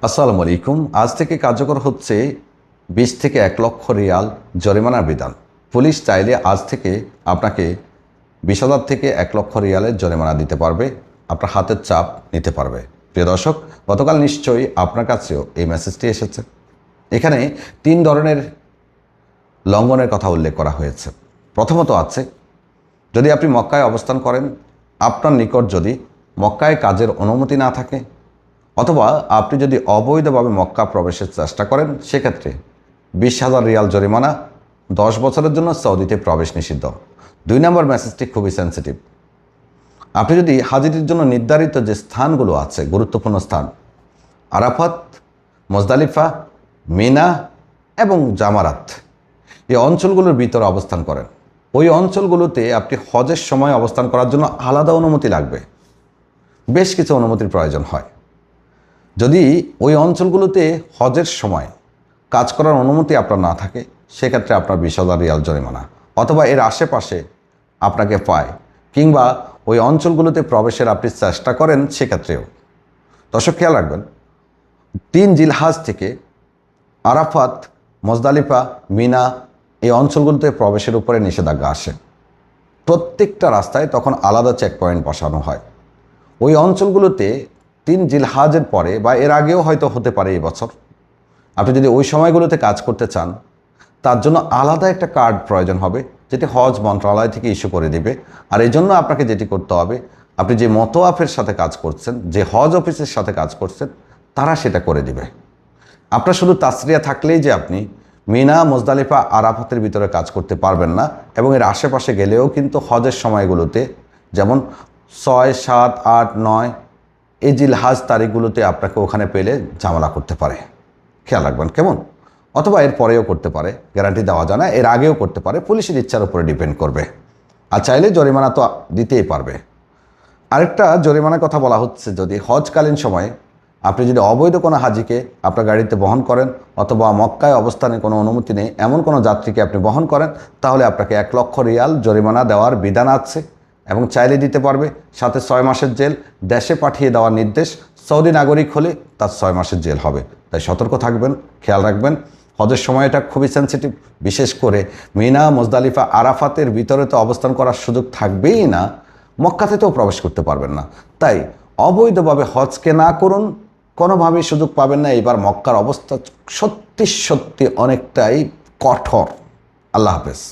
আসসালামু আলাইকুম। আজ থেকে কার্যকর হচ্ছে 20 থেকে 1 লক্ষ রিয়াল জরিমানার বিধান। পুলিশ চাইলে আজ থেকে আপনাকে 20,000 থেকে 1 লক্ষ রিয়ালের জরিমানা দিতে পারবে, আপনার হাতের চাপ নিতে পারবে। প্রিয় দর্শক, গতকাল নিশ্চয়ই আপনার কাছেও এই মেসেজটি এসেছে। এখানে 3 ধরনের লঙ্ঘনের কথা উল্লেখ করা হয়েছে। প্রথমত আছে, যদি আপনি মক্কায় অবস্থান করেন, আপনার নিকট যদি মক্কায় কাজের অনুমতি না থাকে, অথবা আপনি যদি অবৈধভাবে মক্কা প্রবেশের চেষ্টা করেন, সেক্ষেত্রে 20,000 রিয়াল জরিমানা, 10 বছরের জন্য সৌদিতে প্রবেশ নিষিদ্ধ। 2 নম্বর মেসেজটি খুবই সেন্সিটিভ। আপনি যদি হাজিদের জন্য নির্ধারিত যে স্থানগুলো আছে, গুরুত্বপূর্ণ স্থান আরাফাত, মুজদালিফা, মিনা এবং জামারাত, এই অঞ্চলগুলোর ভিতরে অবস্থান করেন, ওই অঞ্চলগুলোতে আপনি হজের সময় অবস্থান করার জন্য আলাদা অনুমতি লাগবে। বেশ কিছু অনুমতির প্রয়োজন হয়। যদি ওই অঞ্চলগুলোতে হজের সময় কাজ করার অনুমতি আপনার না থাকে, সেক্ষেত্রে আপনার 20,000 রিয়াল জরিমানা, অথবা এর আশেপাশে আপনাকে পায়, কিংবা ওই অঞ্চলগুলোতে প্রবেশের আপনি চেষ্টা করেন, সেক্ষেত্রেও। দর্শক, খেয়াল রাখবেন, 3 জিলহাজ থেকে আরাফাত, মুজদালিফা, মিনা এই অঞ্চলগুলোতে প্রবেশের উপরে নিষেধাজ্ঞা আসে। প্রত্যেকটা রাস্তায় তখন আলাদা চেক পয়েন্ট বসানো হয়। ওই অঞ্চলগুলোতে 3 জিলহাজের পরে বা এর আগেও হয়তো হতে পারে এই বছর, আপনি যদি ওই সময়গুলোতে কাজ করতে চান, তার জন্য আলাদা একটা কার্ড প্রয়োজন হবে, যেটি হজ মন্ত্রণালয় থেকে ইস্যু করে দিবে। আর এই জন্য আপনাকে যেটি করতে হবে, আপনি যে মোতওয়াফের সাথে কাজ করছেন, যে হজ অফিসের সাথে কাজ করছেন, তারা সেটা করে দিবে। আপনার শুধু তাসরিয়া থাকলেই যে আপনি মিনা, মুজদালিফা, আরাফাতের ভিতরে কাজ করতে পারবেন না, এবং এর আশেপাশে গেলেও কিন্তু হজের সময়গুলোতে, যেমন 6, 7, 8, 9 এই জিলহাজ তারিখগুলোতে আপনাকে ওখানে পেলে ঝামেলা করতে পারে। খেয়াল রাখবেন, কেমন? অথবা এর পরেও করতে পারে, গ্যারান্টি দেওয়া যায় না, এর আগেও করতে পারে, পুলিশের ইচ্ছার উপরে ডিপেন্ড করবে। আর চাইলে জরিমানা তো দিতেই পারবে। আরেকটা জরিমানার কথা বলা হচ্ছে, যদি হজকালীন সময়ে আপনি যদি অবৈধ কোনো হাজিকে আপনার গাড়িতে বহন করেন, অথবা মক্কায় অবস্থানে কোনো অনুমতি নেই এমন কোনো যাত্রীকে আপনি বহন করেন, তাহলে আপনাকে 1 লক্ষ রিয়াল জরিমানা দেওয়ার বিধান আছে, এবং চাইলে দিতে পারবে। সাথে 6 মাসের জেল, দেশে পাঠিয়ে দেওয়ার নির্দেশ। সৌদি নাগরিক হলে তার 6 মাসের জেল হবে। তাই সতর্ক থাকবেন, খেয়াল রাখবেন। হজের সময়টা খুবই সেন্সিটিভ, বিশেষ করে মিনা, মুজদালিফা, আরাফাতের ভিতরে তো অবস্থান করার সুযোগ থাকবেই না, মক্কাতেও প্রবেশ করতে পারবেন না। তাই অবৈধভাবে হজকে না করুন, কোনোভাবেই সুযোগ পাবেন না। এবার মক্কার অবস্থা সত্যি সত্যি অনেকটাই কঠোর। আল্লাহ হাফেজ।